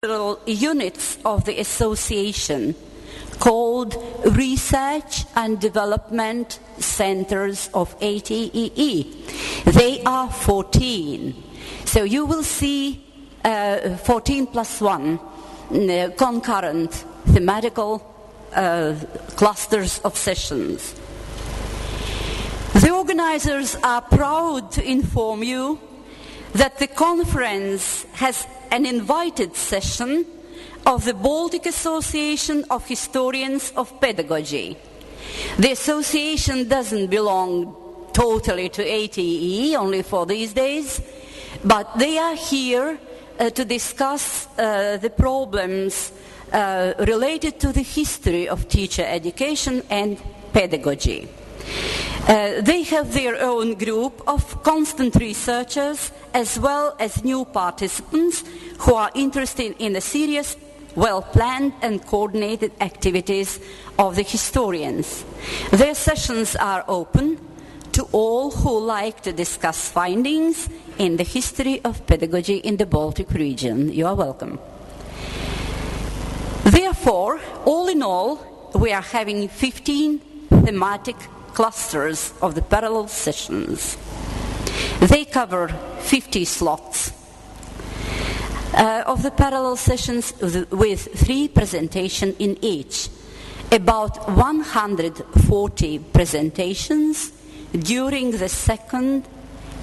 several units of the association called Research and Development Centers of ATEE. They are 14. So you will see 14 plus 1 concurrent thematical clusters of sessions. The organizers are proud to inform you that the conference has an invited session of the Baltic Association of Historians of Pedagogy. The association doesn't belong totally to ATE, only for these days, but they are here to discuss the problems related to the history of teacher education and pedagogy. They have their own group of constant researchers as well as new participants who are interested in the serious, well-planned and coordinated activities of the historians. Their sessions are open to all who like to discuss findings in the history of pedagogy in the Baltic region. You are welcome. Therefore, all in all, we are having 15 thematic clusters of the parallel sessions. They cover 50 slots of the parallel sessions with 3 presentations in each. About 140 presentations during the 2nd,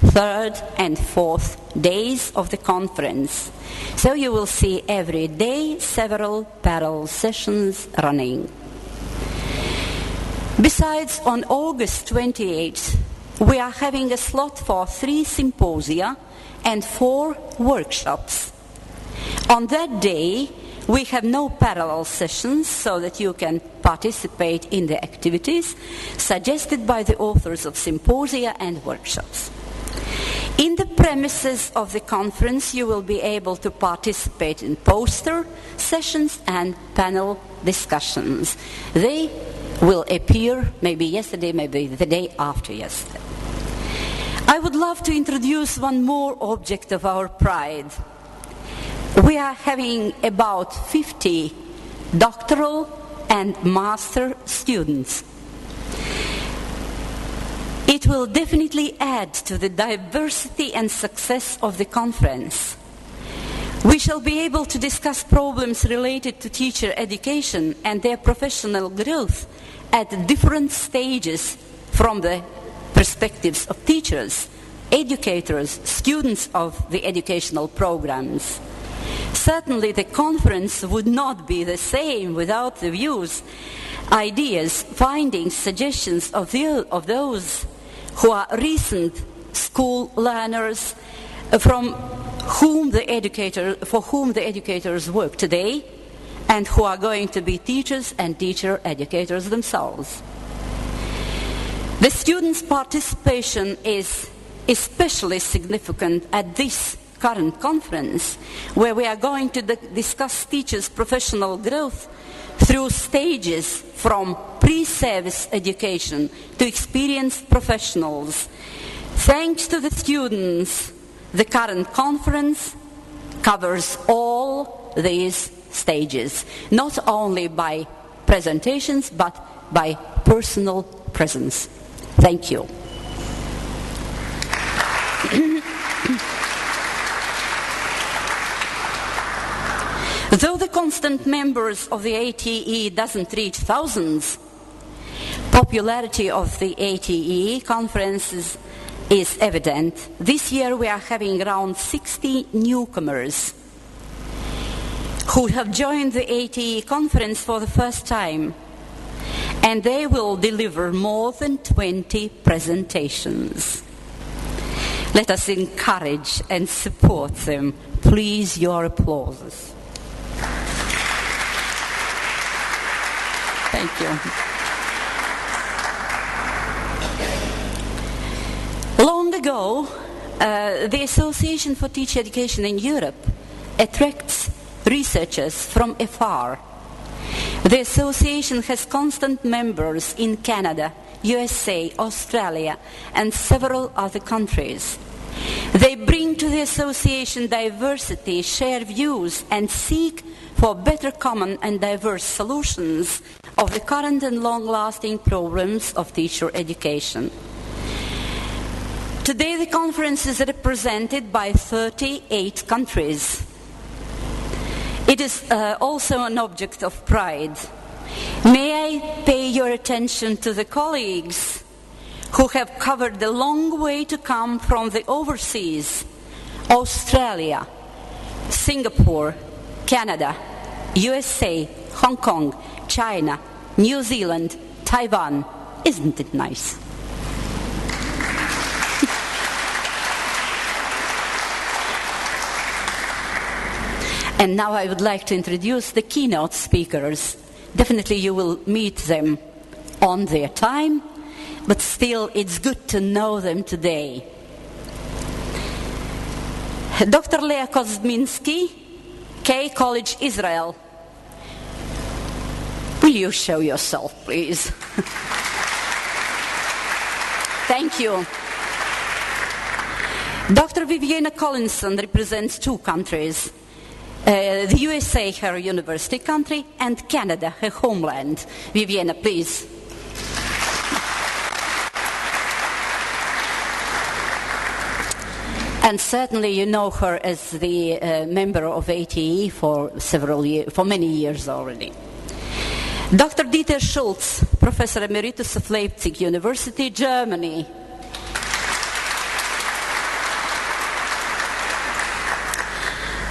3rd and 4th days of the conference. So you will see every day several parallel sessions running. Besides, on August 28th, we are having a slot for 3 symposia and 4 workshops. On that day, we have no parallel sessions so that you can participate in the activities suggested by the authors of symposia and workshops. In the premises of the conference, you will be able to participate in poster sessions and panel discussions. They will appear maybe yesterday, maybe the day after yesterday. I would love to introduce one more object of our pride. We are having about 50 doctoral and master students. It will definitely add to the diversity and success of the conference. We shall be able to discuss problems related to teacher education and their professional growth at different stages from the perspectives of teachers, educators, students of the educational programs. Certainly the conference would not be the same without the views, ideas, findings, suggestions of those who are recent school learners for whom the educators work today and who are going to be teachers and teacher educators themselves. The students' participation is especially significant at this current conference, where we are going to discuss teachers' professional growth through stages from pre-service education to experienced professionals. Thanks to the students, the current conference covers all these stages, not only by presentations, but by personal presence. Thank you. Though the constant members of the ATE doesn't reach thousands, popularity of the ATE conferences is evident. This year we are having around 60 newcomers who have joined the ATE conference for the first time, and they will deliver more than 20 presentations. Let us encourage and support them. Please, your applause. Thank you. Long ago, the Association for Teacher Education in Europe attracts researchers from afar. The association has constant members in Canada, USA, Australia, and several other countries. They bring to the association diversity, share views, and seek for better common and diverse solutions of the current and long-lasting problems of teacher education. Today the conference is represented by 38 countries. It is also an object of pride. May I pay your attention to the colleagues who have covered the long way to come from the overseas: Australia, Singapore, Canada, USA, Hong Kong, China, New Zealand, Taiwan. Isn't it nice? And now I would like to introduce the keynote speakers. Definitely you will meet them on their time, but still it's good to know them today. Dr. Lea Kozminski, K College, Israel. Will you show yourself, please? Thank you. Dr. Viviana Collinson represents 2 countries. The USA, her university country, and Canada, her homeland. Viviana, please. And certainly you know her as the member of ATE for many years already. Dr. Dieter Schulz, Professor Emeritus of Leipzig University, Germany.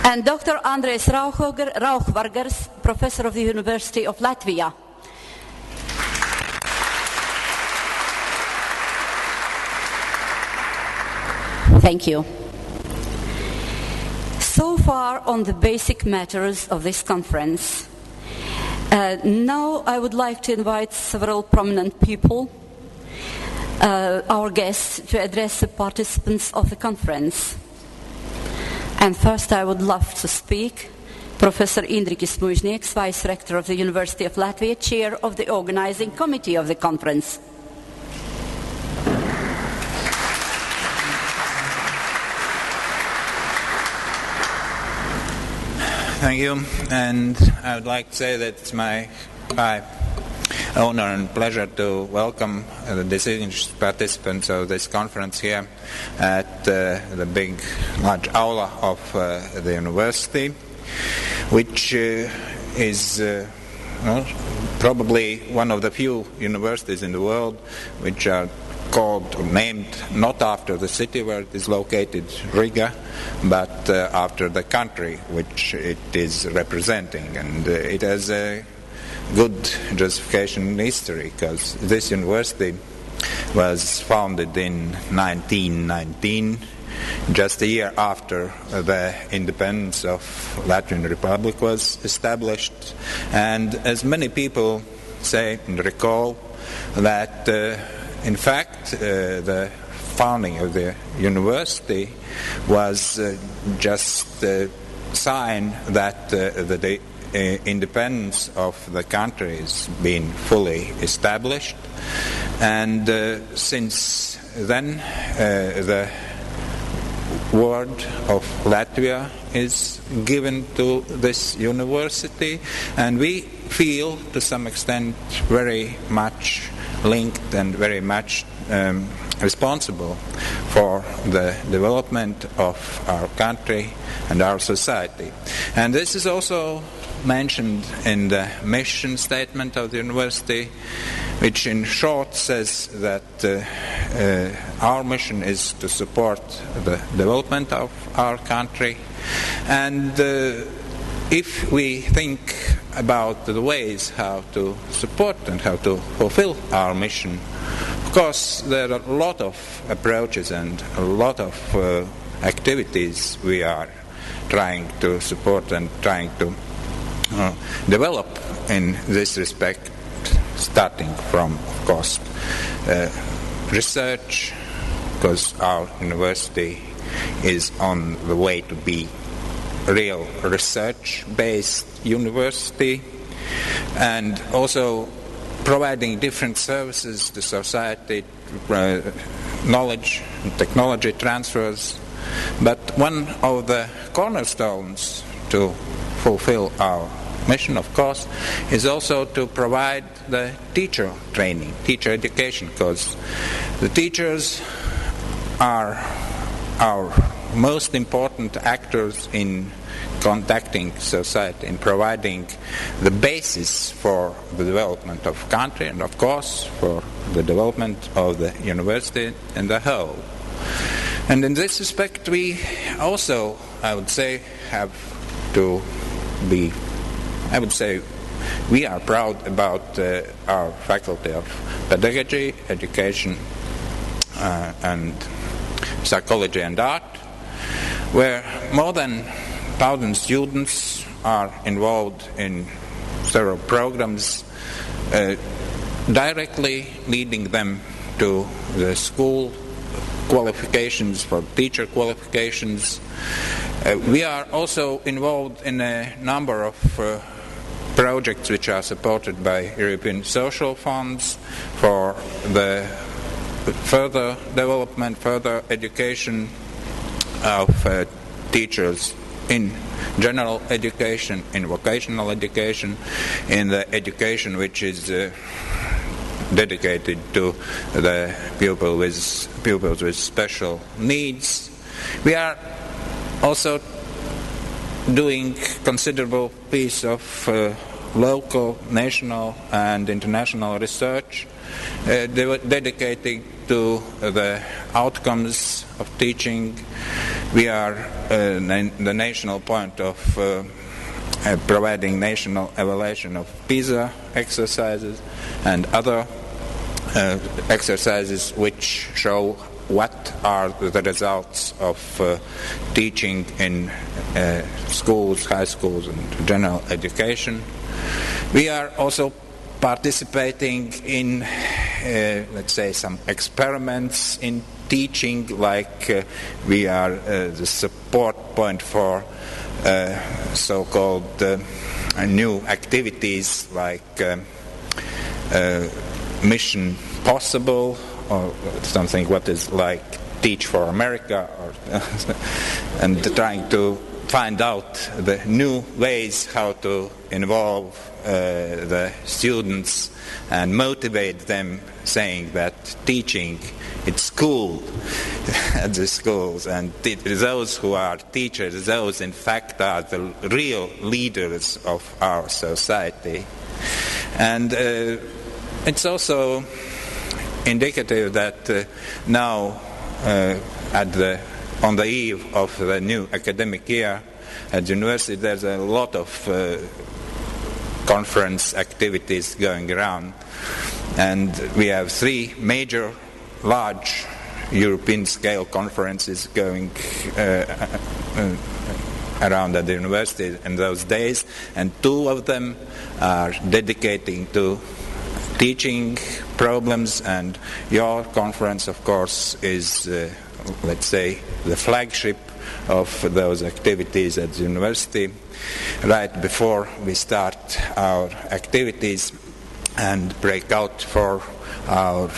And Dr. Andres Rauchvargers, Professor of the University of Latvia. Thank you. So far on the basic matters of this conference. Now I would like to invite several prominent people, our guests, to address the participants of the conference. And first I would love to speak Professor Indrikis Muiznieks, Vice Rector of the University of Latvia, Chair of the Organizing Committee of the conference. Thank you, and I would like to say that it's my honor and pleasure to welcome the distinguished participants of this conference here at the large aula of the university, which is probably one of the few universities in the world which are called or named not after the city where it is located, Riga, but after the country which it is representing. And it has a good justification in history, because this university was founded in 1919, just a year after the independence of Latvian Republic was established. And as many people say and recall, that in fact the founding of the university was just a sign that the independence of the country has been fully established, and since then the word of Latvia is given to this university, and we feel to some extent very much linked and very much responsible for the development of our country and our society. And this is also mentioned in the mission statement of the university, which in short says that our mission is to support the development of our country. And if we think about the ways how to support and how to fulfill our mission, of course there are a lot of approaches and a lot of activities we are trying to support and trying to develop in this respect, starting from, of course, research, because our university is on the way to be a real research-based university, and also providing different services to society, knowledge and technology transfers, But one of the cornerstones to fulfill our mission, of course, is also to provide the teacher training, teacher education, because the teachers are our most important actors in contacting society, in providing the basis for the development of country and, of course, for the development of the university and the whole. And in this respect, we also, I would say, have to be, we are proud about our Faculty of Pedagogy, Education and Psychology and Art, where more than 1,000 students are involved in several programs, directly leading them to the school qualifications, for teacher qualifications. We are also involved in a number of projects which are supported by European social funds for the further development, further education of teachers in general education, in vocational education, in the education which is dedicated to the pupils with special needs. We are also doing considerable piece of local, national and international research dedicated to the outcomes of teaching. We are the national point of providing national evaluation of PISA exercises and other exercises which show what are the results of teaching in schools, high schools and general education. We are also participating in, let's say, some experiments in teaching, like we are the support point for so-called new activities like Mission Possible, or something what is like Teach for America, or and trying to find out the new ways how to involve the students and motivate them, saying that teaching, it's cool at the schools, and those who are teachers, those in fact are the real leaders of our society. And it's also indicative that now on the eve of the new academic year at the university, there's a lot of conference activities going around, and we have 3 major large European scale conferences going around at the university in those days, and 2 of them are dedicating to teaching problems, and your conference, of course, is let's say the flagship of those activities at the university. Right before we start our activities and break out for our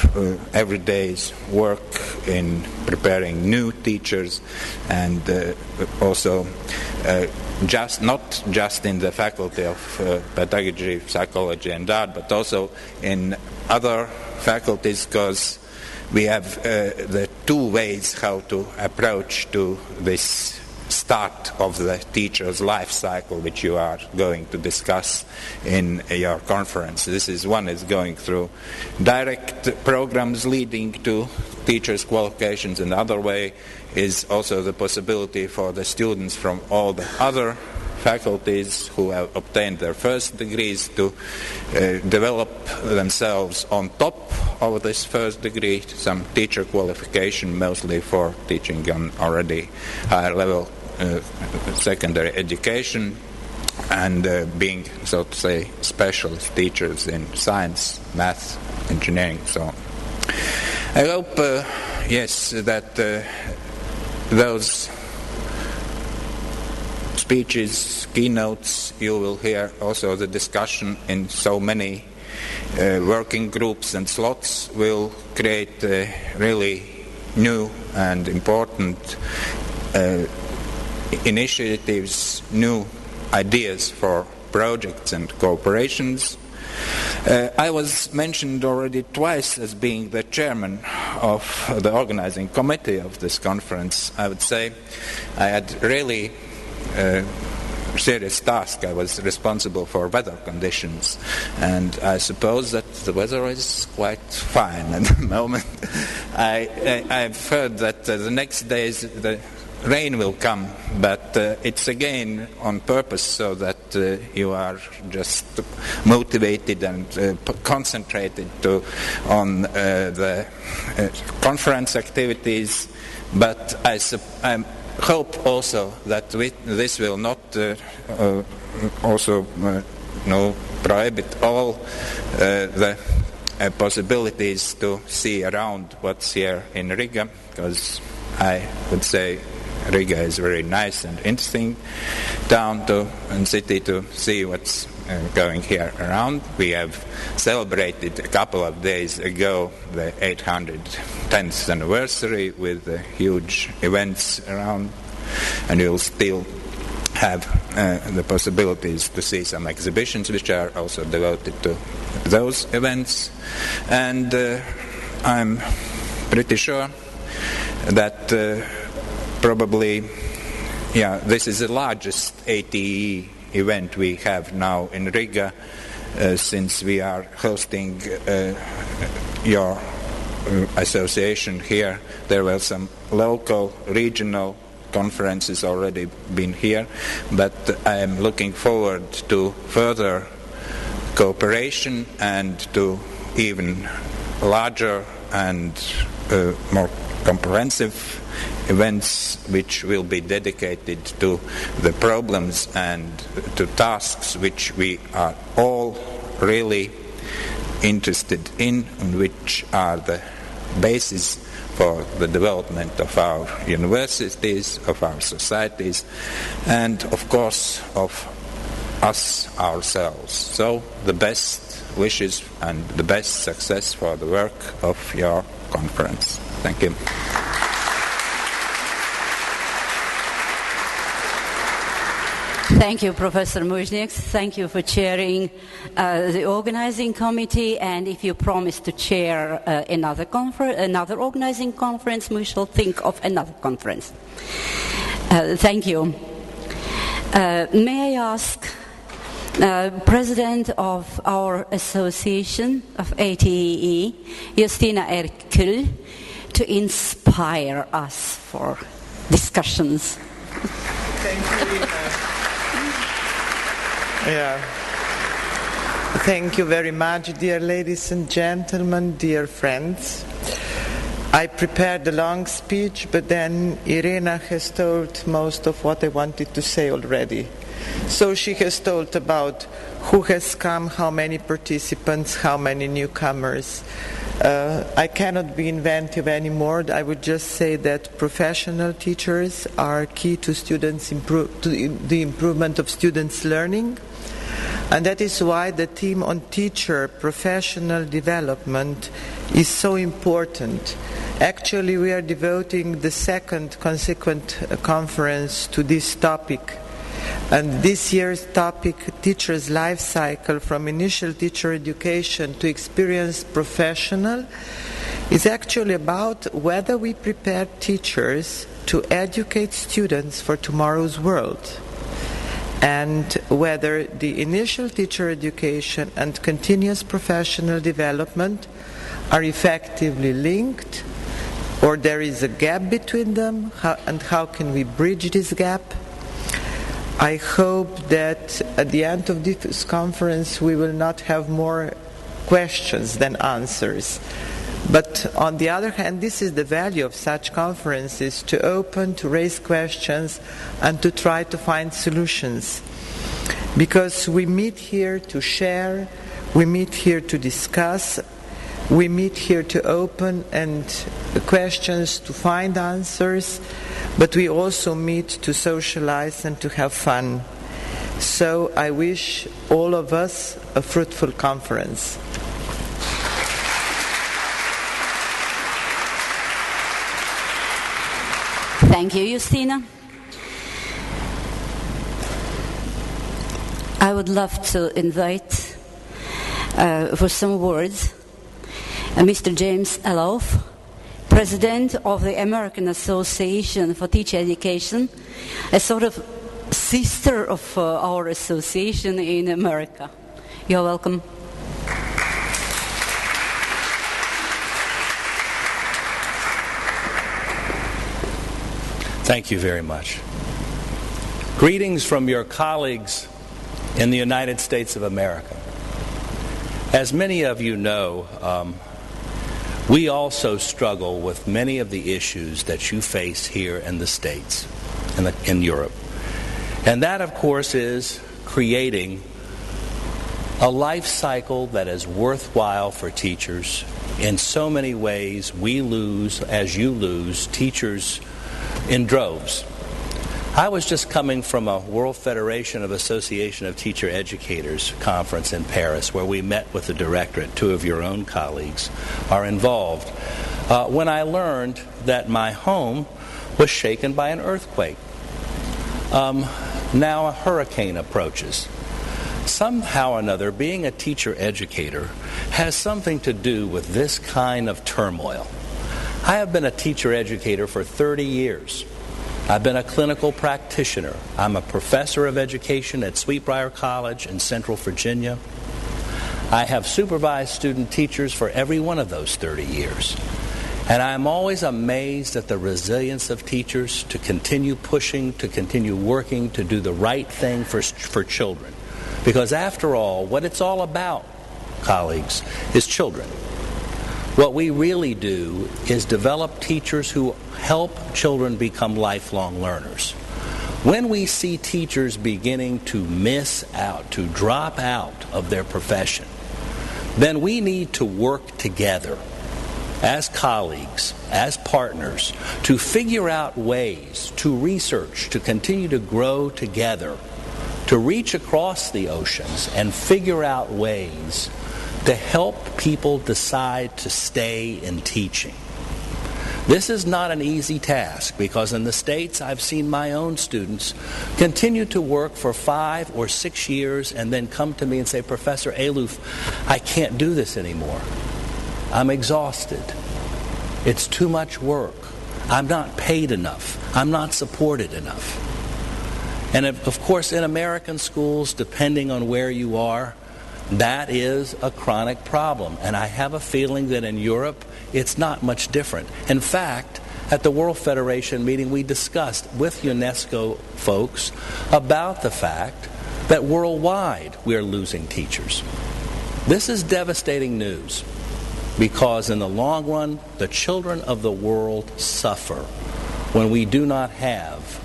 everyday work in preparing new teachers, and also not just in the Faculty of Pedagogy, Psychology and Art, but also in other faculties, because we have the 2 ways how to approach to this start of the teacher's life cycle, which you are going to discuss in your conference. One is going through direct programs leading to teachers' qualifications, and the other way is also the possibility for the students from all the other faculties who have obtained their first degrees to develop themselves on top of this first degree, some teacher qualification, mostly for teaching on already higher level secondary education, and being, so to say, specialist teachers in science, math, engineering, so on. I hope, that those speeches, keynotes, you will hear also the discussion in so many working groups and slots will create a really new and important initiatives, new ideas for projects and cooperations. I was mentioned already twice as being the chairman of the organizing committee of this conference. I would say I had really serious task. I was responsible for weather conditions, and I suppose that the weather is quite fine at the moment. I've heard that the next days the rain will come, but it's again on purpose so that you are just motivated and concentrated on the conference activities. But I hope also that this will not prohibit all the possibilities to see around what's here in Riga, because I would say Riga is a very nice and interesting town and city to see what's going here around. We have celebrated a couple of days ago the 810th anniversary with huge events around, and you'll still have the possibilities to see some exhibitions which are also devoted to those events. And I'm pretty sure that probably, this is the largest ATE event we have now in Riga, since we are hosting your association here. There were some local, regional conferences already been here, but I am looking forward to further cooperation and to even larger and more comprehensive events which will be dedicated to the problems and to tasks which we are all really interested in, and which are the basis for the development of our universities, of our societies, and of course of us ourselves. So the best wishes and the best success for the work of your conference. Thank you. Thank you, Professor Muznieks. Thank you for chairing the organizing committee. And if you promise to chair another organizing conference, we shall think of another conference. Thank you. May I ask President of our Association of ATE, Justina Erkl, to inspire us for discussions. Thank you. Thank you very much, dear ladies and gentlemen, dear friends. I prepared a long speech, but then Irena has told most of what I wanted to say already. So she has told about who has come, how many participants, how many newcomers. I cannot be inventive anymore. I would just say that professional teachers are key to the improvement of students' learning. And that is why the theme on teacher professional development is so important. Actually, we are devoting the second consequent conference to this topic. And this year's topic, Teacher's Life Cycle from Initial Teacher Education to Experienced Professional, is actually about whether we prepare teachers to educate students for tomorrow's world, and whether the initial teacher education and continuous professional development are effectively linked, or there is a gap between them, and how can we bridge this gap. I hope that at the end of this conference we will not have more questions than answers. But on the other hand, this is the value of such conferences, to open, to raise questions, and to try to find solutions. Because we meet here to share, we meet here to discuss, we meet here to open and questions, to find answers, but we also meet to socialize and to have fun. So I wish all of us a fruitful conference. Thank you, Justina. I would love to invite for some words Mr. James Alof, President of the American Association for Teacher Education, a sort of sister of our association in America. You're welcome. Thank you very much. Greetings from your colleagues in the United States of America. As many of you know, we also struggle with many of the issues that you face here in the States, in Europe. And that, of course, is creating a life cycle that is worthwhile for teachers. In so many ways, we lose, as you lose, teachers in droves. I was just coming from a World Federation of Association of Teacher Educators conference in Paris, where we met with the directorate. Two of your own colleagues are involved. When I learned that my home was shaken by an earthquake. Now a hurricane approaches. Somehow or another, being a teacher educator has something to do with this kind of turmoil. I have been a teacher educator for 30 years. I've been a clinical practitioner. I'm a professor of education at Sweetbriar College in Central Virginia. I have supervised student teachers for every one of those 30 years. And I'm always amazed at the resilience of teachers to continue pushing, to continue working, to do the right thing for children. Because after all, what it's all about, colleagues, is children. What we really do is develop teachers who help children become lifelong learners. When we see teachers beginning to miss out, to drop out of their profession, then we need to work together as colleagues, as partners, to figure out ways to research, to continue to grow together, to reach across the oceans and figure out ways to help people decide to stay in teaching. This is not an easy task because in the States I've seen my own students continue to work for 5 or 6 years and then come to me and say, Professor Aloof, I can't do this anymore. I'm exhausted. It's too much work. I'm not paid enough. I'm not supported enough. And of course in American schools, depending on where you are, that is a chronic problem. And I have a feeling that in Europe, it's not much different. In fact, at the World Federation meeting, we discussed with UNESCO folks about the fact that worldwide we are losing teachers. This is devastating news because in the long run, the children of the world suffer when we do not have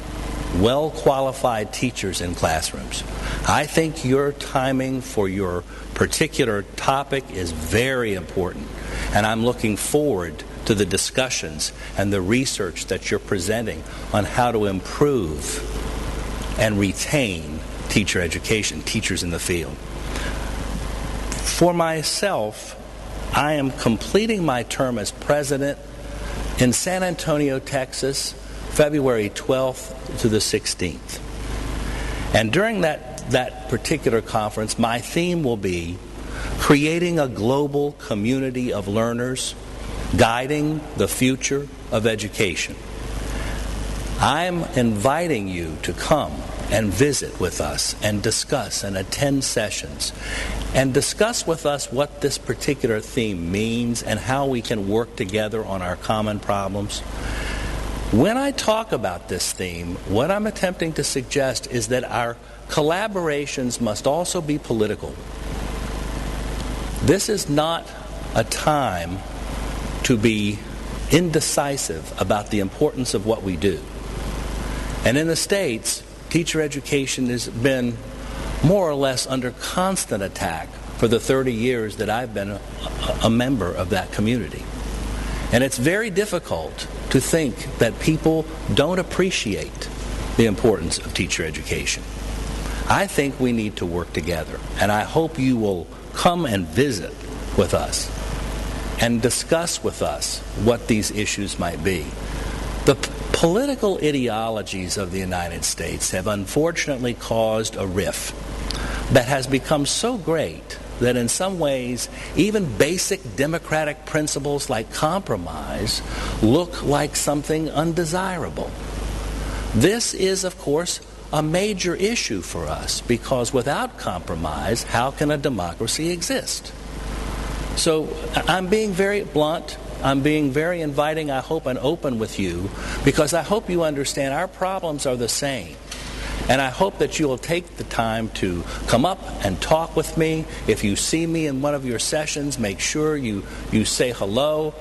well-qualified teachers in classrooms. I think your timing for your particular topic is very important, and I'm looking forward to the discussions and the research that you're presenting on how to improve and retain teacher education, teachers in the field. For myself, I am completing my term as president in San Antonio, Texas, February 12th to the 16th. And during that particular conference, my theme will be creating a global community of learners, guiding the future of education. I'm inviting you to come and visit with us and discuss and attend sessions and discuss with us what this particular theme means and how we can work together on our common problems. When I talk about this theme, what I'm attempting to suggest is that our collaborations must also be political. This is not a time to be indecisive about the importance of what we do. And in the States, teacher education has been more or less under constant attack for the 30 years that I've been a member of that community. And it's very difficult to think that people don't appreciate the importance of teacher education. I think we need to work together, and I hope you will come and visit with us and discuss with us what these issues might be. The Political ideologies of the United States have unfortunately caused a rift that has become so great that in some ways even basic democratic principles like compromise look like something undesirable. This is, of course, a major issue for us because without compromise, how can a democracy exist? So I'm being very blunt. I'm being very inviting, I hope, and open with you because I hope you understand our problems are the same. And I hope that you will take the time to come up and talk with me. If you see me in one of your sessions, make sure you say hello.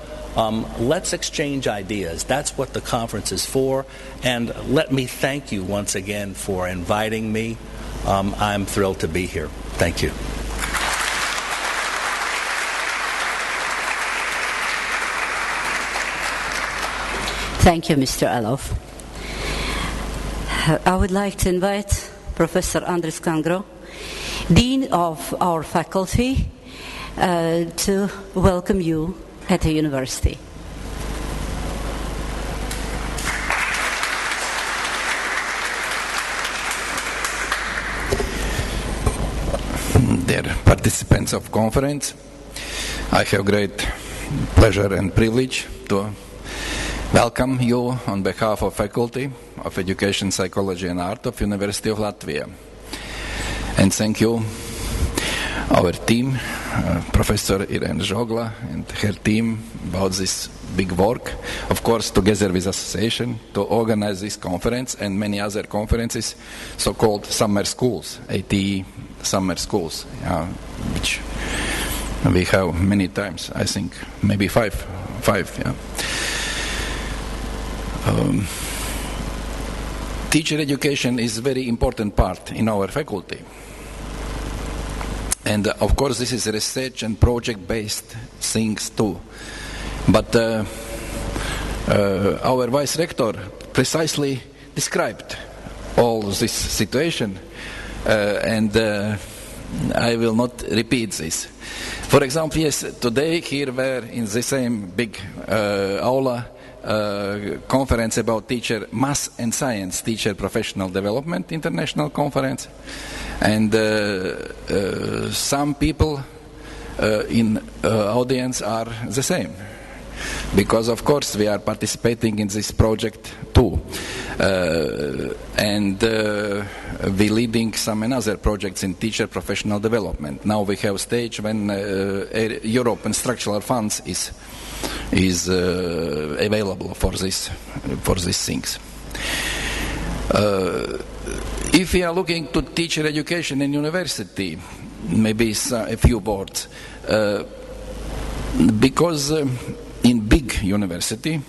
Let's exchange ideas. That's what the conference is for. And let me thank you once again for inviting me. I'm thrilled to be here. Thank you. Thank you, Mr. Alof. I would like to invite Professor Andris Kangro, Dean of our faculty, to welcome you at the university. Dear participants of conference, I have great pleasure and privilege to welcome you on behalf of Faculty of Education, Psychology and Art of University of Latvia. And thank you, our team, Professor Irēna Žogla and her team about this big work. Of course, together with association to organize this conference and many other conferences, so-called summer schools, ATE summer schools, which we have many times, I think, maybe five, yeah. Teacher education is a very important part in our faculty. And of course this is research and project-based things too. But our Vice Rector precisely described all this situation and I will not repeat this. For example, yes, today here we're in the same big aula conference about teacher math and science teacher professional development international conference, and some people in audience are the same because of course we are participating in this project too, and we leading some another projects in teacher professional development. Now we have stage when European structural funds is available for these things. If we are looking to teacher education in university, maybe a few words, because in big university,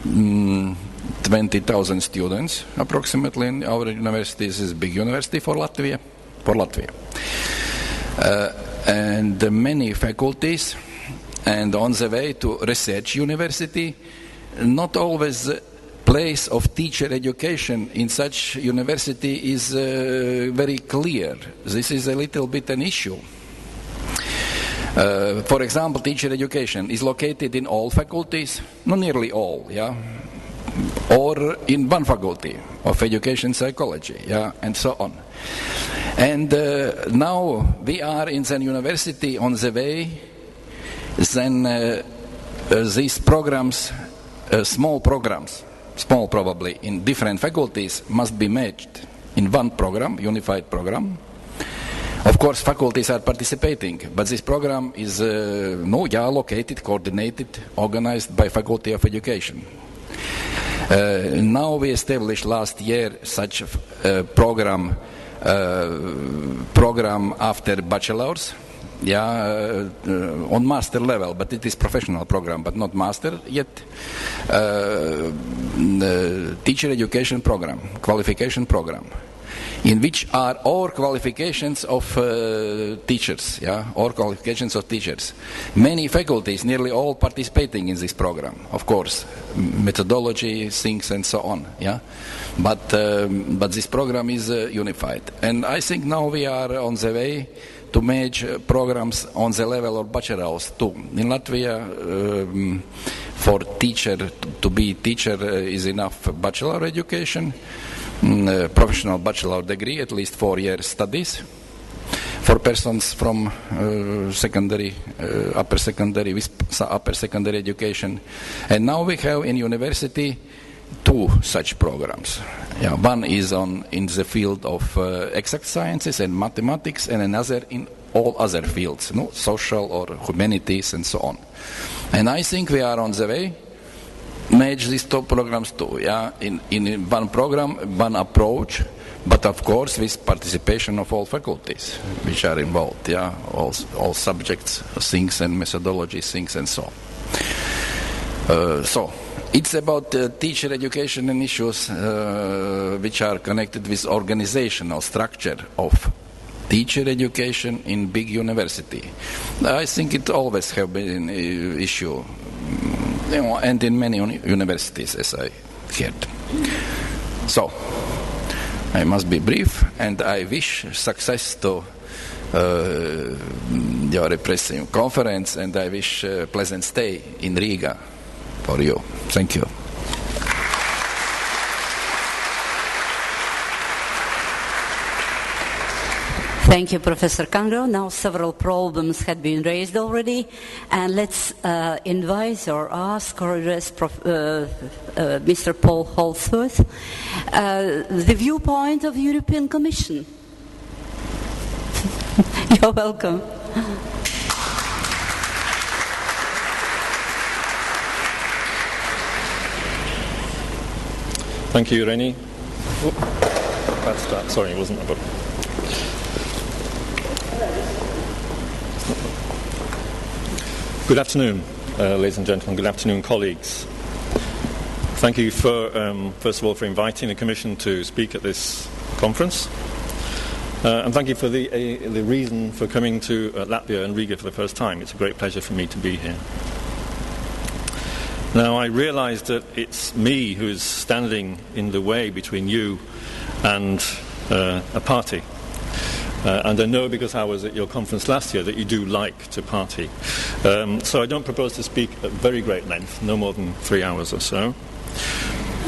20,000 students approximately in our university. This is a big university for Latvia. And many faculties, and on the way to research university, not always place of teacher education in such university is very clear. This is a little bit an issue. For example, teacher education is located in all faculties, no, nearly all, yeah, or in one faculty of education psychology, yeah, and so on. And now we are in the university on the way. Then these programs, small probably, in different faculties must be merged in one program, unified program. Of course, faculties are participating, but this program is located, coordinated, organized by Faculty of Education. Now we established last year such a program after bachelor's, yeah, on master level, but it is professional program, but not master yet. Teacher education program, qualification program. in which are all qualifications of teachers, all qualifications of teachers. Many faculties, nearly all participating in this program, of course, methodology, things and so on, but this program is unified. And I think now we are on the way to merge programs on the level of bachelor's too. In Latvia, for teacher to be teacher is enough bachelor education, professional bachelor degree, at least 4 years studies. For persons from secondary, upper secondary, with upper secondary education. And now we have in university 2 such programs. One is in the field of exact sciences and mathematics, and another in all other fields, social or humanities and so on. And I think we are on the way merge these 2 programs too. In one program, one approach, but of course with participation of all faculties which are involved. All subjects, things and methodologies, things and so on. So it's about teacher education and issues which are connected with organizational structure of teacher education in big university. I think it always have been an issue, and in many universities, as I heard. So I must be brief, and I wish success to your repressive conference, and I wish pleasant stay in Riga for you. Thank you. Thank you, Professor Kangro. Now several problems had been raised already, and let's invite or ask or address Mr. Paul Holsworth, the viewpoint of the European Commission. You're welcome. Thank you, Reni. Bad start. Sorry, it wasn't a button. Good afternoon, ladies and gentlemen. Good afternoon, colleagues. Thank you for, first of all, for inviting the Commission to speak at this conference. And thank you for the reason for coming to Latvia and Riga for the first time. It's a great pleasure for me to be here. Now, I realise that it's me who is standing in the way between you and a party. And I know, because I was at your conference last year, that you do like to party. So I don't propose to speak at very great length, no more than 3 hours or so.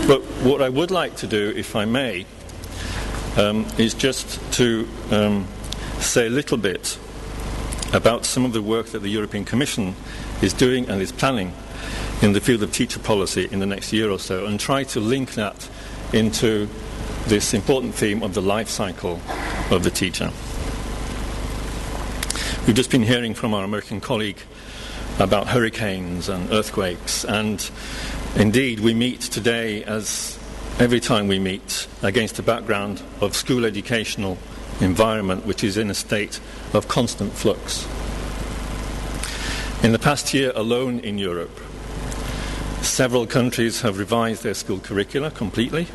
But what I would like to do, if I may, is just to say a little bit about some of the work that the European Commission is doing and is planning in the field of teacher policy in the next year or so, and try to link that into this important theme of the life cycle of the teacher. We've just been hearing from our American colleague about hurricanes and earthquakes, and indeed we meet today, as every time we meet, against a background of school educational environment which is in a state of constant flux. In the past year alone in Europe, several countries have revised their school curricula completely,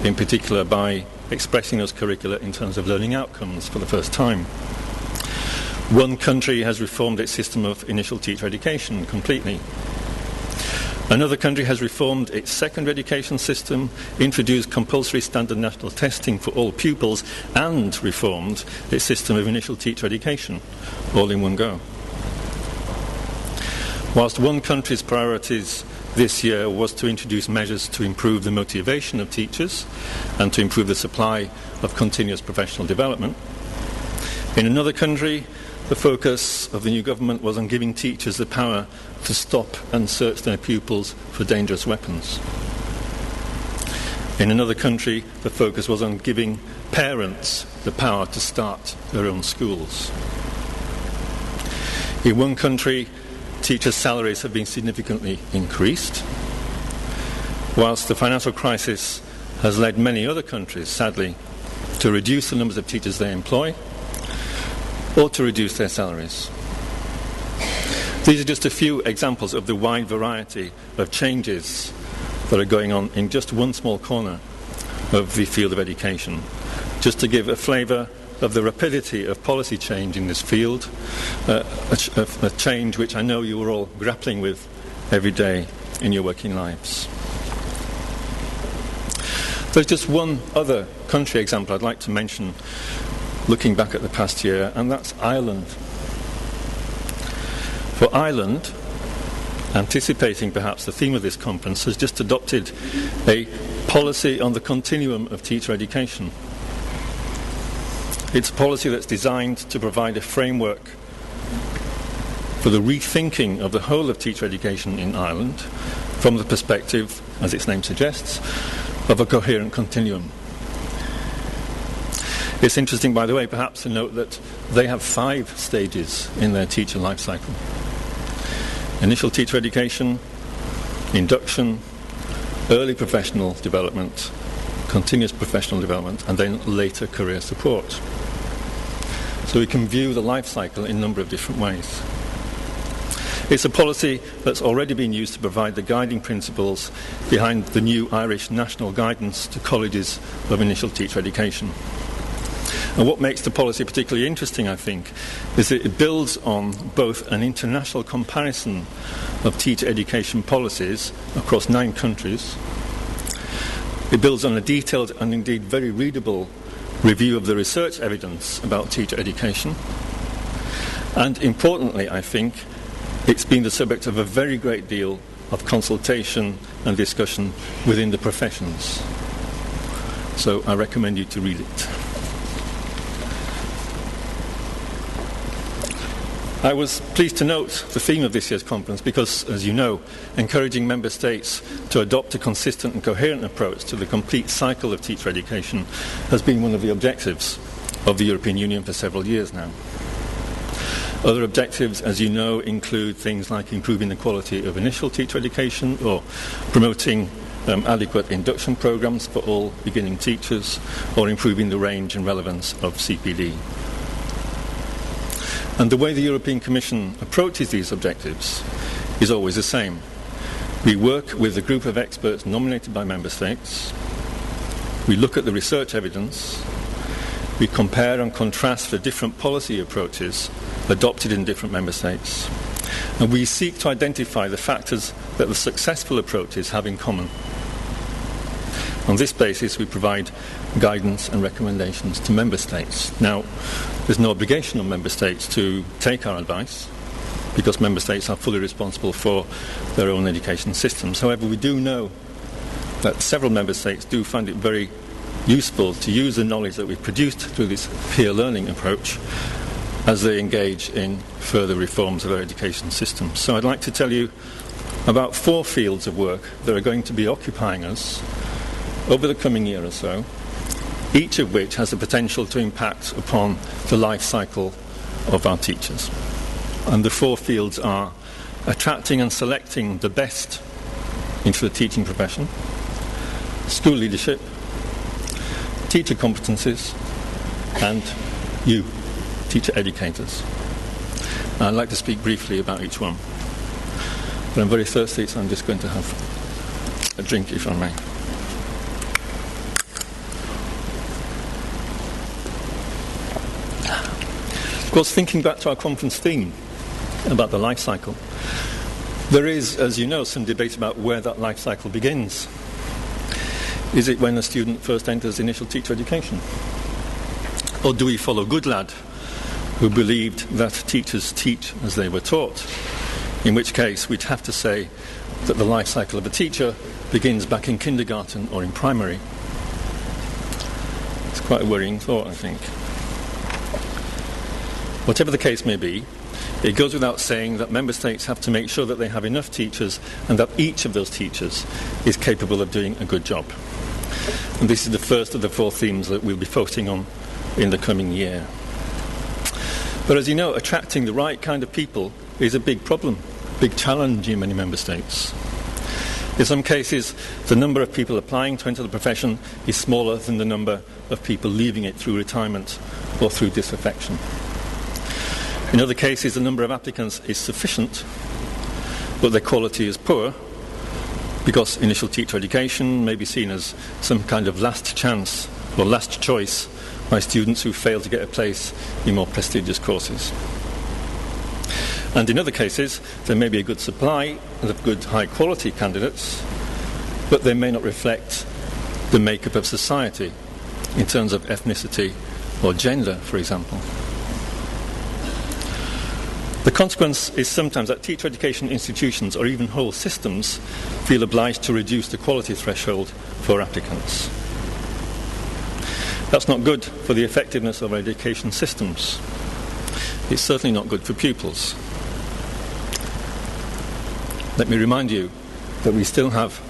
in particular by expressing those curricula in terms of learning outcomes for the first time. One country has reformed its system of initial teacher education completely. Another country has reformed its secondary education system, introduced compulsory standard national testing for all pupils, and reformed its system of initial teacher education, all in one go. Whilst one country's priorities this year was to introduce measures to improve the motivation of teachers and to improve the supply of continuous professional development, in another country, the focus of the new government was on giving teachers the power to stop and search their pupils for dangerous weapons. In another country, the focus was on giving parents the power to start their own schools. In one country, teachers' salaries have been significantly increased, whilst the financial crisis has led many other countries, sadly, to reduce the numbers of teachers they employ or to reduce their salaries. These are just a few examples of the wide variety of changes that are going on in just one small corner of the field of education. just to give a flavour of the rapidity of policy change in this field, a change which I know you are all grappling with every day in your working lives. There's just one other country example I'd like to mention looking back at the past year, and that's Ireland. For Ireland, anticipating perhaps the theme of this conference, has just adopted a policy on the continuum of teacher education. It's a policy that's designed to provide a framework for the rethinking of the whole of teacher education in Ireland from the perspective, as its name suggests, of a coherent continuum. It's interesting, by the way, perhaps to note that they have 5 stages in their teacher life cycle. Initial teacher education, induction, early professional development, continuous professional development, and then later career support. So we can view the life cycle in a number of different ways. It's a policy that's already been used to provide the guiding principles behind the new Irish national guidance to colleges of initial teacher education. And what makes the policy particularly interesting, I think, is that it builds on both an international comparison of teacher education policies across 9 countries. It builds on a detailed and indeed very readable review of the research evidence about teacher education. And importantly, I think, it's been the subject of a very great deal of consultation and discussion within the professions. So I recommend you to read it. I was pleased to note the theme of this year's conference because, as you know, encouraging member states to adopt a consistent and coherent approach to the complete cycle of teacher education has been one of the objectives of the European Union for several years now. Other objectives, as you know, include things like improving the quality of initial teacher education or promoting adequate induction programs for all beginning teachers or improving the range and relevance of CPD. And the way the European Commission approaches these objectives is always the same. We work with a group of experts nominated by member states. We look at the research evidence. We compare and contrast the different policy approaches adopted in different member states. And we seek to identify the factors that the successful approaches have in common. On this basis, we provide guidance and recommendations to member states. Now, there's no obligation on member states to take our advice, because member states are fully responsible for their own education systems. However, we do know that several member states do find it very useful to use the knowledge that we've produced through this peer learning approach as they engage in further reforms of our education system. So I'd like to tell you about 4 fields of work that are going to be occupying us over the coming year or so, each of which has the potential to impact upon the life cycle of our teachers. And the 4 fields are attracting and selecting the best into the teaching profession, school leadership, teacher competencies, and you, teacher educators. I'd like to speak briefly about each one. But I'm very thirsty, so I'm just going to have a drink, if I may. Of course, thinking back to our conference theme about the life cycle, there is, as you know, some debate about where that life cycle begins. Is it when a student first enters initial teacher education? Or do we follow Goodlad, who believed that teachers teach as they were taught? In which case, we'd have to say that the life cycle of a teacher begins back in kindergarten or in primary. It's quite a worrying thought, I think. Whatever the case may be, it goes without saying that member states have to make sure that they have enough teachers and that each of those teachers is capable of doing a good job. And this is the first of the 4 themes that we'll be focusing on in the coming year. But as you know, attracting the right kind of people is a big problem, big challenge in many member states. In some cases, the number of people applying to enter the profession is smaller than the number of people leaving it through retirement or through disaffection. In other cases, the number of applicants is sufficient, but their quality is poor, because initial teacher education may be seen as some kind of last chance or last choice by students who fail to get a place in more prestigious courses. And in other cases, there may be a good supply of good high-quality candidates, but they may not reflect the makeup of society in terms of ethnicity or gender, for example. The consequence is sometimes that teacher education institutions or even whole systems feel obliged to reduce the quality threshold for applicants. That's not good for the effectiveness of our education systems. It's certainly not good for pupils. Let me remind you that we still have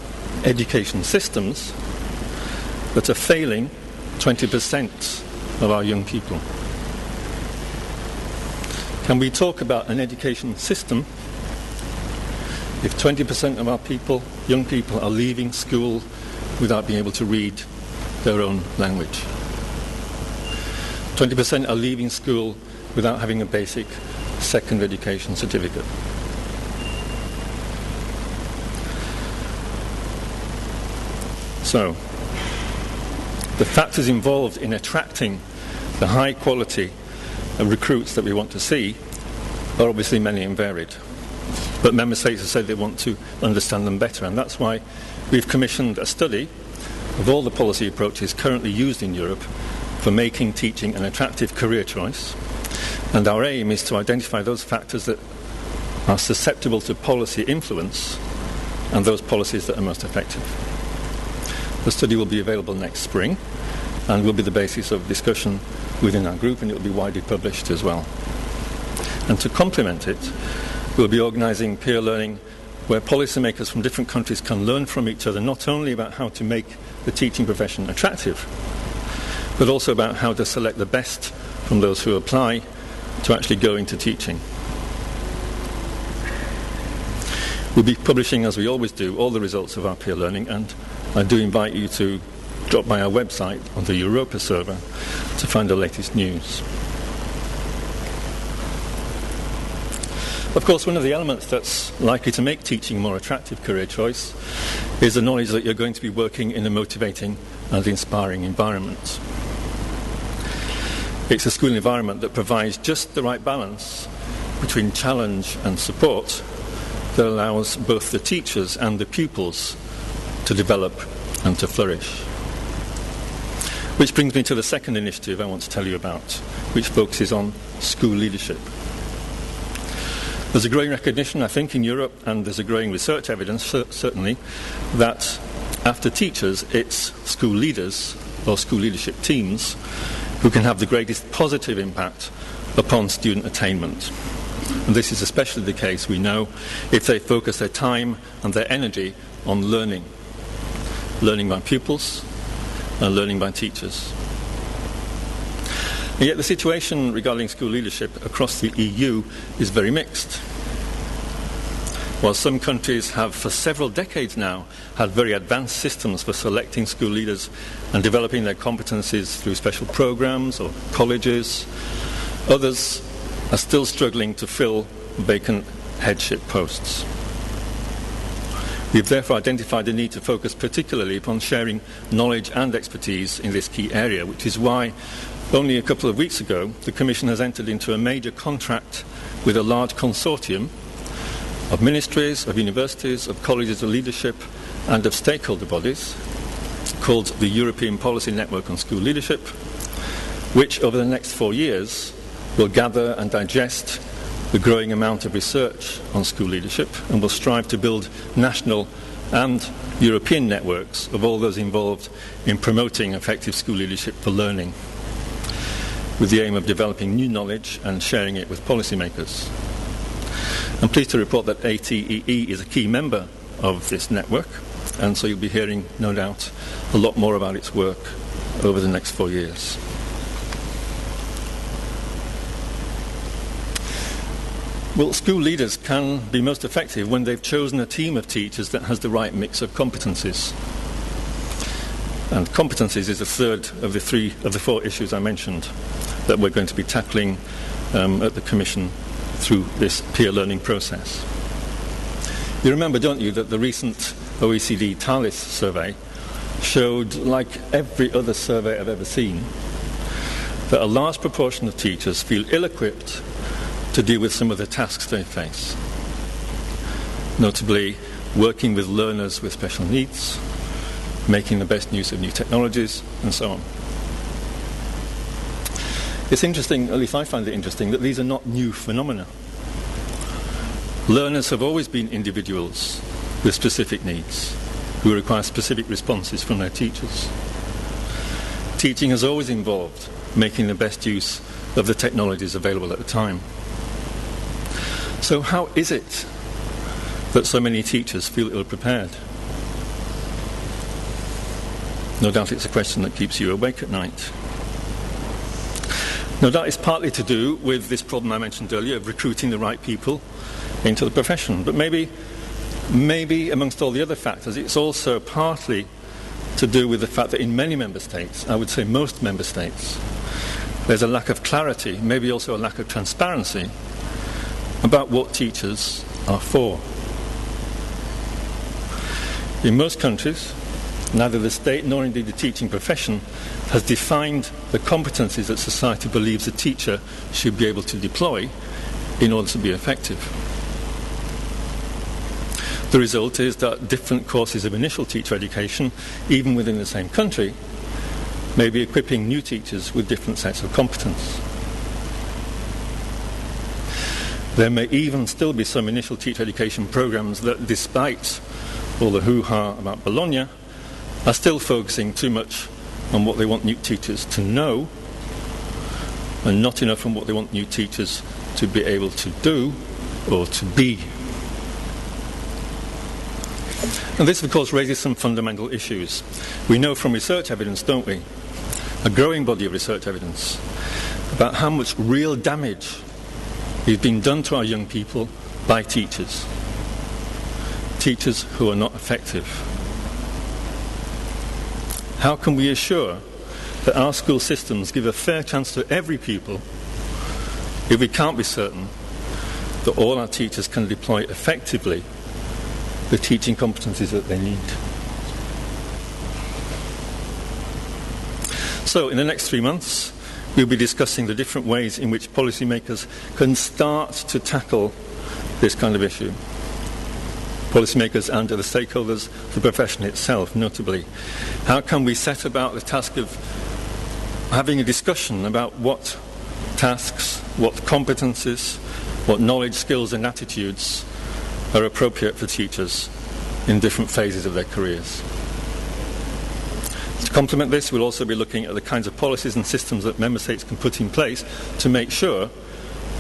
education systems that are failing 20% of our young people. Can we talk about an education system if 20% of our people, young people, are leaving school without being able to read their own language? 20% are leaving school without having a basic secondary education certificate. So, the factors involved in attracting the high quality of recruits that we want to see are obviously many and varied. But member states have said they want to understand them better, and that's why we've commissioned a study of all the policy approaches currently used in Europe for making teaching an attractive career choice. And our aim is to identify those factors that are susceptible to policy influence and those policies that are most effective. The study will be available next spring and will be the basis of discussion within our group, and it will be widely published as well. And to complement it, we'll be organising peer learning where policymakers from different countries can learn from each other, not only about how to make the teaching profession attractive, but also about how to select the best from those who apply to actually go into teaching. We'll be publishing, as we always do, all the results of our peer learning, and I do invite you to drop by our website on the Europa server to find the latest news. Of course, one of the elements that's likely to make teaching a more attractive career choice is the knowledge that you're going to be working in a motivating and inspiring environment. It's a school environment that provides just the right balance between challenge and support that allows both the teachers and the pupils to develop and to flourish. Which brings me to the second initiative I want to tell you about, which focuses on school leadership. There's a growing recognition, I think, in Europe, and there's a growing research evidence, certainly, that after teachers, it's school leaders or school leadership teams who can have the greatest positive impact upon student attainment. And this is especially the case, we know, if they focus their time and their energy on learning. Learning by pupils and learning by teachers. And yet the situation regarding school leadership across the EU is very mixed. While some countries have for several decades now had very advanced systems for selecting school leaders and developing their competencies through special programs or colleges, others are still struggling to fill vacant headship posts. We've therefore identified the need to focus particularly upon sharing knowledge and expertise in this key area, which is why only a couple of weeks ago the Commission has entered into a major contract with a large consortium of ministries, of universities, of colleges of leadership and of stakeholder bodies called the European Policy Network on School Leadership, which over the next 4 years will gather and digest the growing amount of research on school leadership and will strive to build national and European networks of all those involved in promoting effective school leadership for learning, with the aim of developing new knowledge and sharing it with policymakers. I'm pleased to report that ATEE is a key member of this network, and so you'll be hearing, no doubt, a lot more about its work over the next 4 years. Well, school leaders can be most effective when they've chosen a team of teachers that has the right mix of competencies. And competencies is the third of the four issues I mentioned that we're going to be tackling at the Commission through this peer learning process. You remember, don't you, that the recent OECD TALIS survey showed, like every other survey I've ever seen, that a large proportion of teachers feel ill-equipped to deal with some of the tasks they face, notably working with learners with special needs, making the best use of new technologies, and so on. It's interesting, at least I find it interesting, that these are not new phenomena. Learners have always been individuals with specific needs who require specific responses from their teachers. Teaching has always involved making the best use of the technologies available at the time. So how is it that so many teachers feel ill-prepared? No doubt it's a question that keeps you awake at night. No doubt it's partly to do with this problem I mentioned earlier of recruiting the right people into the profession. But maybe amongst all the other factors, it's also partly to do with the fact that in many member states, I would say most member states, there's a lack of clarity, maybe also a lack of transparency about what teachers are for. In most countries, neither the state nor indeed the teaching profession has defined the competencies that society believes a teacher should be able to deploy in order to be effective. The result is that different courses of initial teacher education, even within the same country, may be equipping new teachers with different sets of competence. There may even still be some initial teacher education programs that, despite all the hoo-ha about Bologna, are still focusing too much on what they want new teachers to know and not enough on what they want new teachers to be able to do or to be. And this, of course, raises some fundamental issues. We know from research evidence, don't we, a growing body of research evidence, about how much real damage is being done to our young people by teachers who are not effective. How can we assure that our school systems give a fair chance to every pupil if we can't be certain that all our teachers can deploy effectively the teaching competencies that they need? So in the next 3 months, we'll be discussing the different ways in which policymakers can start to tackle this kind of issue. Policymakers and the stakeholders, the profession itself, notably. How can we set about the task of having a discussion about what tasks, what competencies, what knowledge, skills and attitudes are appropriate for teachers in different phases of their careers? To complement this, we'll also be looking at the kinds of policies and systems that member states can put in place to make sure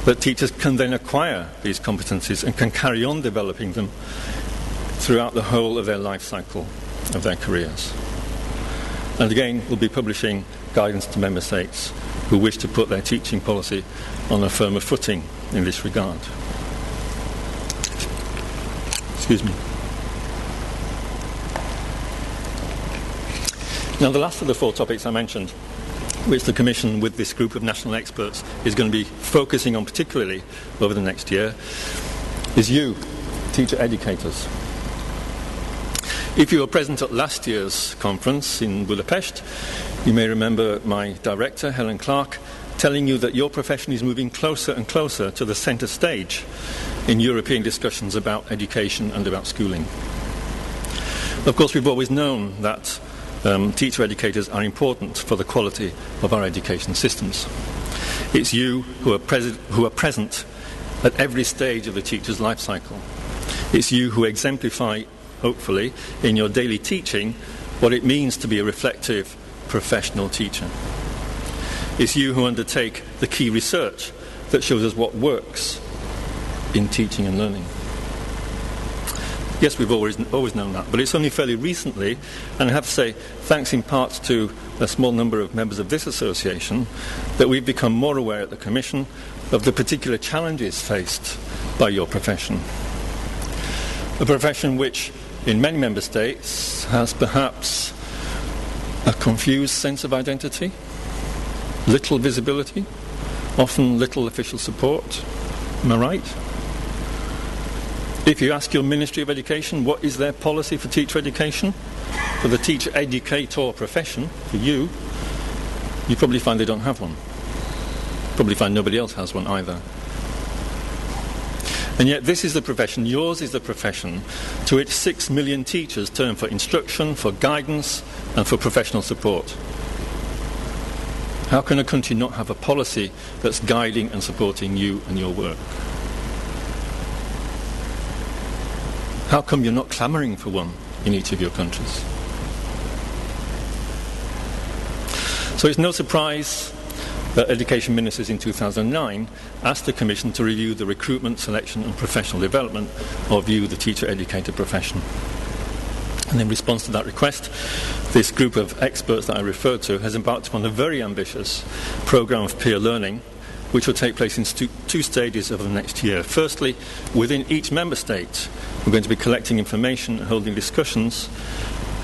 that teachers can then acquire these competencies and can carry on developing them throughout the whole of their life cycle of their careers. And again, we'll be publishing guidance to member states who wish to put their teaching policy on a firmer footing in this regard. Excuse me. Now, the last of the 4 topics I mentioned, which the Commission with this group of national experts is going to be focusing on particularly over the next year, is you, teacher educators. If you were present at last year's conference in Budapest, you may remember my director, Helen Clark, telling you that your profession is moving closer and closer to the centre stage in European discussions about education and about schooling. Of course, we've always known that teacher educators are important for the quality of our education systems. It's you who are present at every stage of the teacher's life cycle. It's you who exemplify, hopefully, in your daily teaching, what it means to be a reflective, professional teacher. It's you who undertake the key research that shows us what works in teaching and learning. Yes, we've always known that, but it's only fairly recently, and I have to say, thanks in part to a small number of members of this association, that we've become more aware at the Commission of the particular challenges faced by your profession. A profession which, in many member states, has perhaps a confused sense of identity, little visibility, often little official support. Am I right? If you ask your Ministry of Education what is their policy for teacher education, for the teacher educator profession, for you probably find they don't have one. probably find nobody else has one either. And yet this is the profession, yours is the profession, to which 6 million teachers turn for instruction, for guidance, and for professional support. How can a country not have a policy that's guiding and supporting you and your work? How come you're not clamouring for one in each of your countries? So it's no surprise that education ministers in 2009 asked the Commission to review the recruitment, selection and professional development of you, the teacher-educator profession. And in response to that request, this group of experts that I referred to has embarked upon a very ambitious programme of peer learning, which will take place in two stages over the next year. Firstly, within each member state, we're going to be collecting information and holding discussions,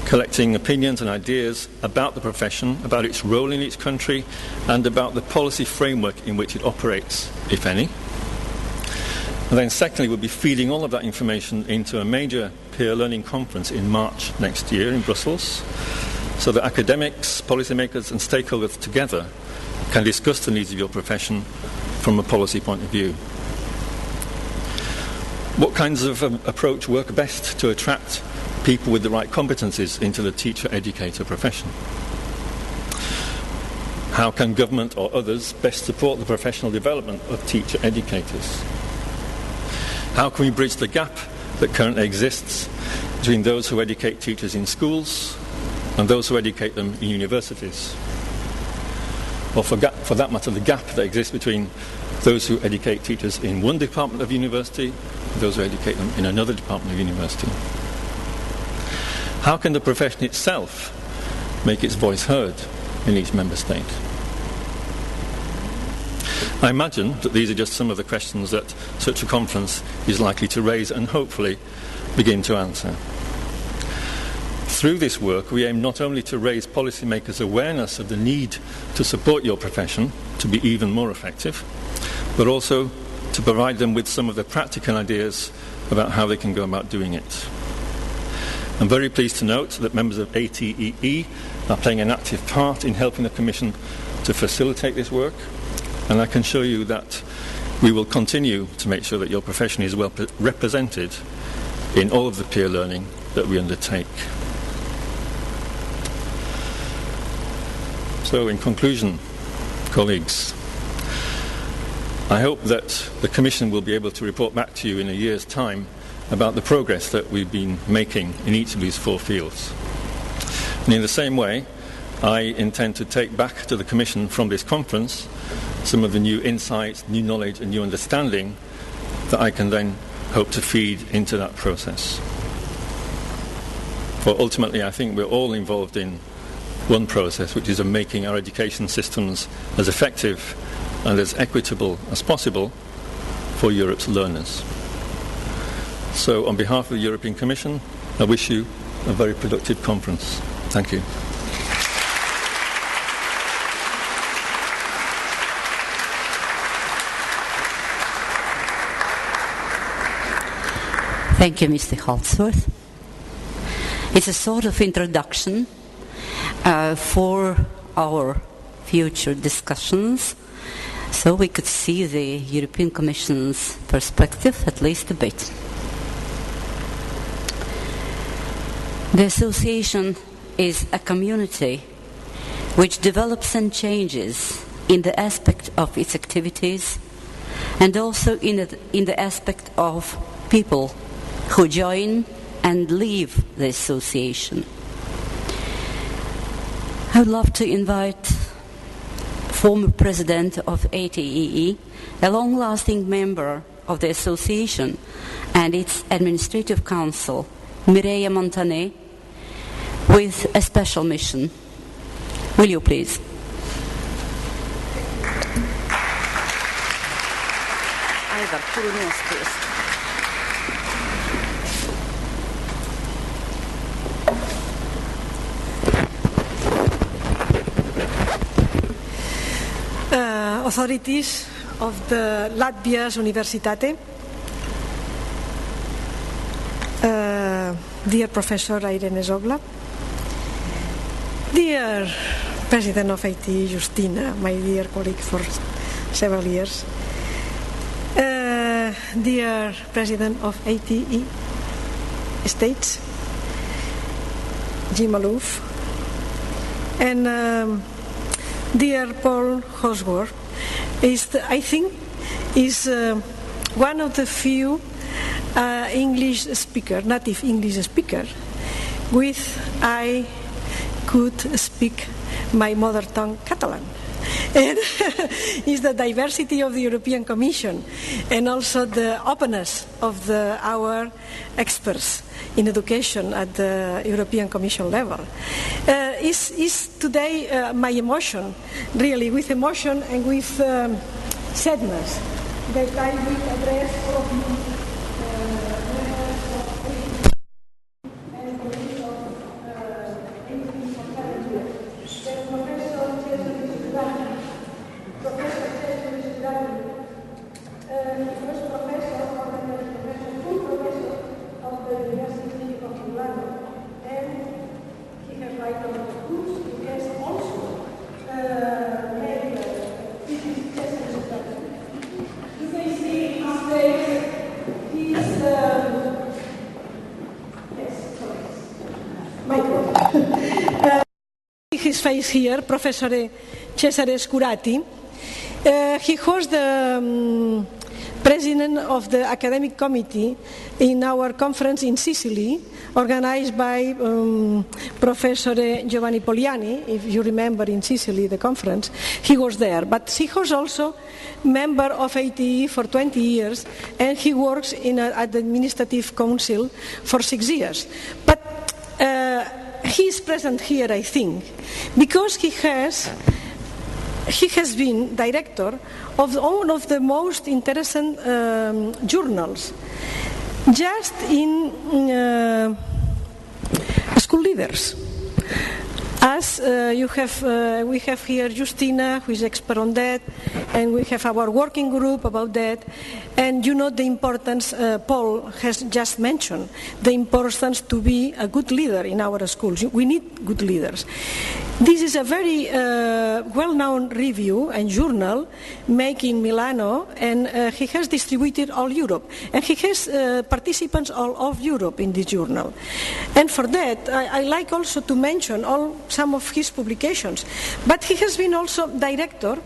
collecting opinions and ideas about the profession, about its role in each country, and about the policy framework in which it operates, if any. And then secondly, we'll be feeding all of that information into a major peer learning conference in March next year in Brussels, so that academics, policymakers and stakeholders together can discuss the needs of your profession from a policy point of view. What kinds of approach work best to attract people with the right competencies into the teacher-educator profession? How can government or others best support the professional development of teacher-educators? How can we bridge the gap that currently exists between those who educate teachers in schools and those who educate them in universities? Or for that matter, the gap that exists between those who educate teachers in one department of university and those who educate them in another department of university? How can the profession itself make its voice heard in each member state? I imagine that these are just some of the questions that such a conference is likely to raise and hopefully begin to answer. Through this work, we aim not only to raise policymakers' awareness of the need to support your profession to be even more effective, but also to provide them with some of the practical ideas about how they can go about doing it. I'm very pleased to note that members of ATEE are playing an active part in helping the Commission to facilitate this work, and I can show you that we will continue to make sure that your profession is well represented in all of the peer learning that we undertake. So in conclusion, colleagues, I hope that the Commission will be able to report back to you in a year's time about the progress that we've been making in each of these 4 fields. And in the same way, I intend to take back to the Commission from this conference some of the new insights, new knowledge and new understanding that I can then hope to feed into that process. For ultimately, I think we're all involved in one process, which is of making our education systems as effective and as equitable as possible for Europe's learners. So on behalf of the European Commission, I wish you a very productive conference. Thank you. Thank you, Mr. Holdsworth. It's a sort of introduction for our future discussions, so we could see the European Commission's perspective at least a bit. The association is a community which develops and changes in the aspect of its activities and also in the aspect of people who join and leave the association. I would love to invite former president of ATEE, a long-lasting member of the association and its administrative council, Mireia Montané, with a special mission. Will you please? Authorities of the Latvijas Universitātē, dear Professor Irene Zogla, dear President of IT Justina, my dear colleague several years. Dear President of ATE States, Jim Aloof, and dear Paul Hosworth, I think is one of the few native English speaker with I could speak my mother tongue Catalan. And is the diversity of the European Commission and also the openness of our experts in education at the European Commission level. Is today my emotion, really, with emotion and with sadness, that I will address all of you. His face here, Professor Cesare Scurati. He was the president of the academic committee in our conference in Sicily, organized by Professor Giovanni Poliani. If you remember, in Sicily, the conference, he was there. But he was also member of ATE for 20 years, and he works at the administrative council for 6 years. But he is present here, I think, because he has been director of one of the most interesting journals, just in school leaders. As we have here Justina, who is expert on that, and we have our working group about that. And you know the importance, Paul has just mentioned, the importance to be a good leader in our schools. We need good leaders. This is a very well-known review and journal made in Milano, and he has distributed all Europe. And he has participants all of Europe in this journal. And for that, I like also to mention some of his publications. But he has been also director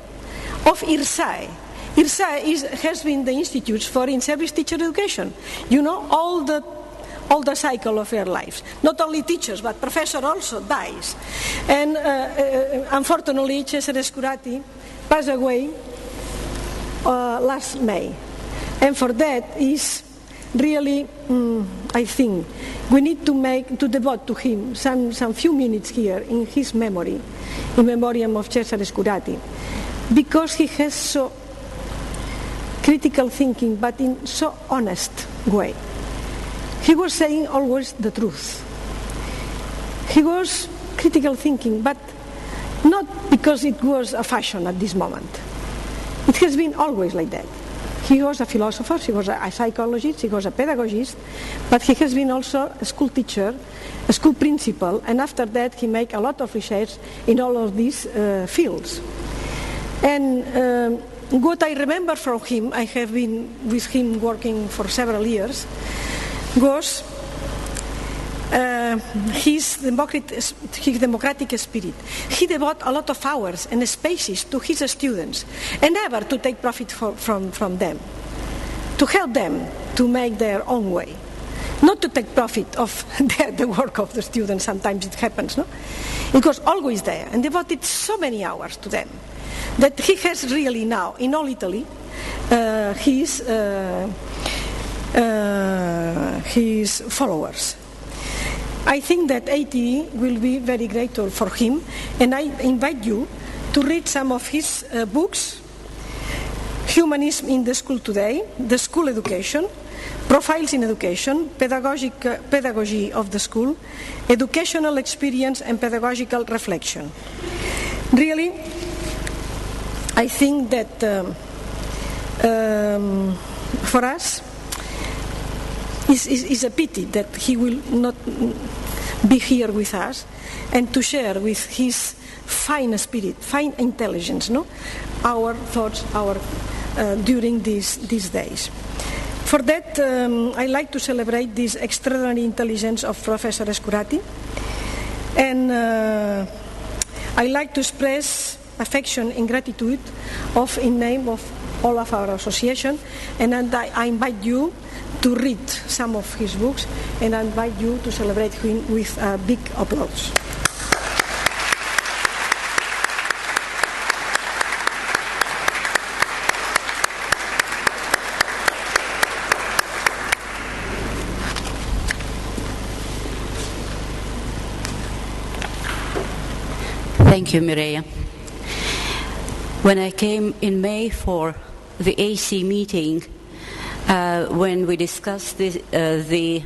of IRSAE. IRSAE has been the Institute for In-Service Teacher Education. You know, all the cycle of their lives. Not only teachers, but professor also dies. And unfortunately, Cesare Scurati passed away last May. And for that is really, I think, we need to devote to him some few minutes here in his memory, in memoriam of Cesare Scurati, because he has so critical thinking, but in so honest way. He was saying always the truth. He was critical thinking, but not because it was a fashion at this moment. It has been always like that. He was a philosopher, he was a psychologist, he was a pedagogist, but he has been also a school teacher, a school principal, and after that he made a lot of research in all of these fields. And what I remember from him, I have been with him working for several years, was his democratic spirit. He devoted a lot of hours and spaces to his students, and never to take profit from them, to help them to make their own way, not to take profit of the work of the students. Sometimes it happens, no? It was always there, and devoted so many hours to them that he has really now in all Italy his followers. I think that ATE will be very grateful for him, and I invite you to read some of his books: Humanism in the School Today, The School Education, Profiles in Education, Pedagogy of the School, Educational Experience and Pedagogical Reflection. Really, I think that for us, it's a pity that he will not be here with us and to share with his fine spirit, fine intelligence, no? Our thoughts, during these days. For that, I like to celebrate this extraordinary intelligence of Professor Escurati, and I like to express affection and gratitude in name of all of our association, and I invite you to read some of his books, and I invite you to celebrate him with a big applause. Thank you, Mireia. When I came in May for the AC meeting, when we discussed the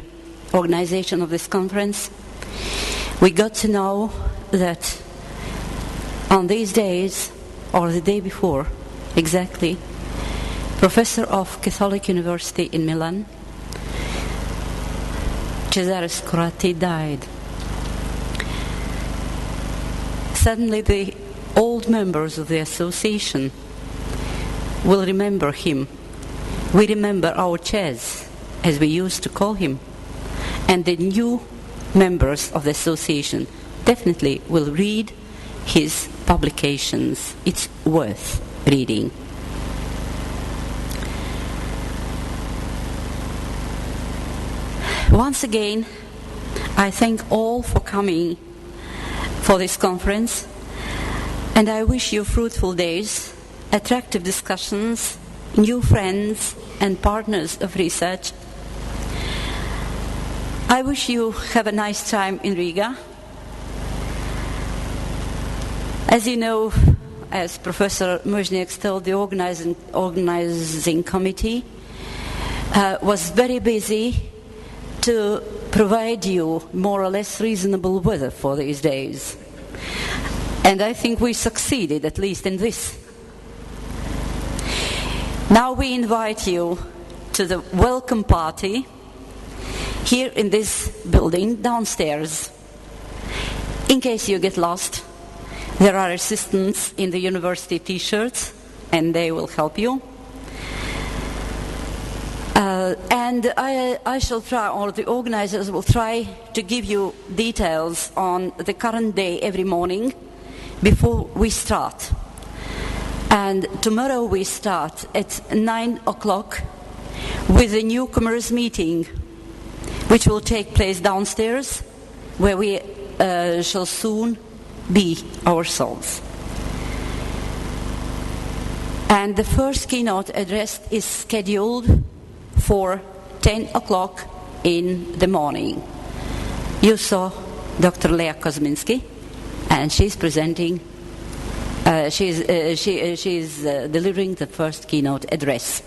organization of this conference, we got to know that on these days, or the day before exactly, professor of Catholic University in Milan, Cesare Escurati, died. Suddenly the old members of the association will remember him. We remember our Cez, as we used to call him, and the new members of the association definitely will read his publications. It's worth reading. Once again, I thank all for coming for this conference, and I wish you fruitful days, attractive discussions, new friends and partners of research. I wish you have a nice time in Riga. As you know, as Professor Muznieks told, the organizing committee was very busy to provide you more or less reasonable weather for these days. And I think we succeeded, at least in this. Now we invite you to the welcome party here in this building downstairs. In case you get lost, there are assistants in the university t-shirts, and they will help you. And I shall try, or the organizers will try to give you details on the current day every morning before we start. And tomorrow we start at 9 o'clock with a newcomers meeting, which will take place downstairs, where we shall soon be ourselves. And the first keynote address is scheduled for 10 o'clock in the morning. You saw Dr. Lea Kozminski, and she's presenting, she's delivering the first keynote address.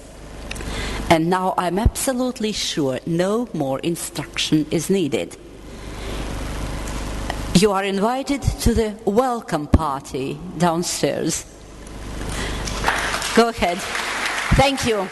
And now I'm absolutely sure no more instruction is needed. You are invited to the welcome party downstairs. Go ahead. Thank you.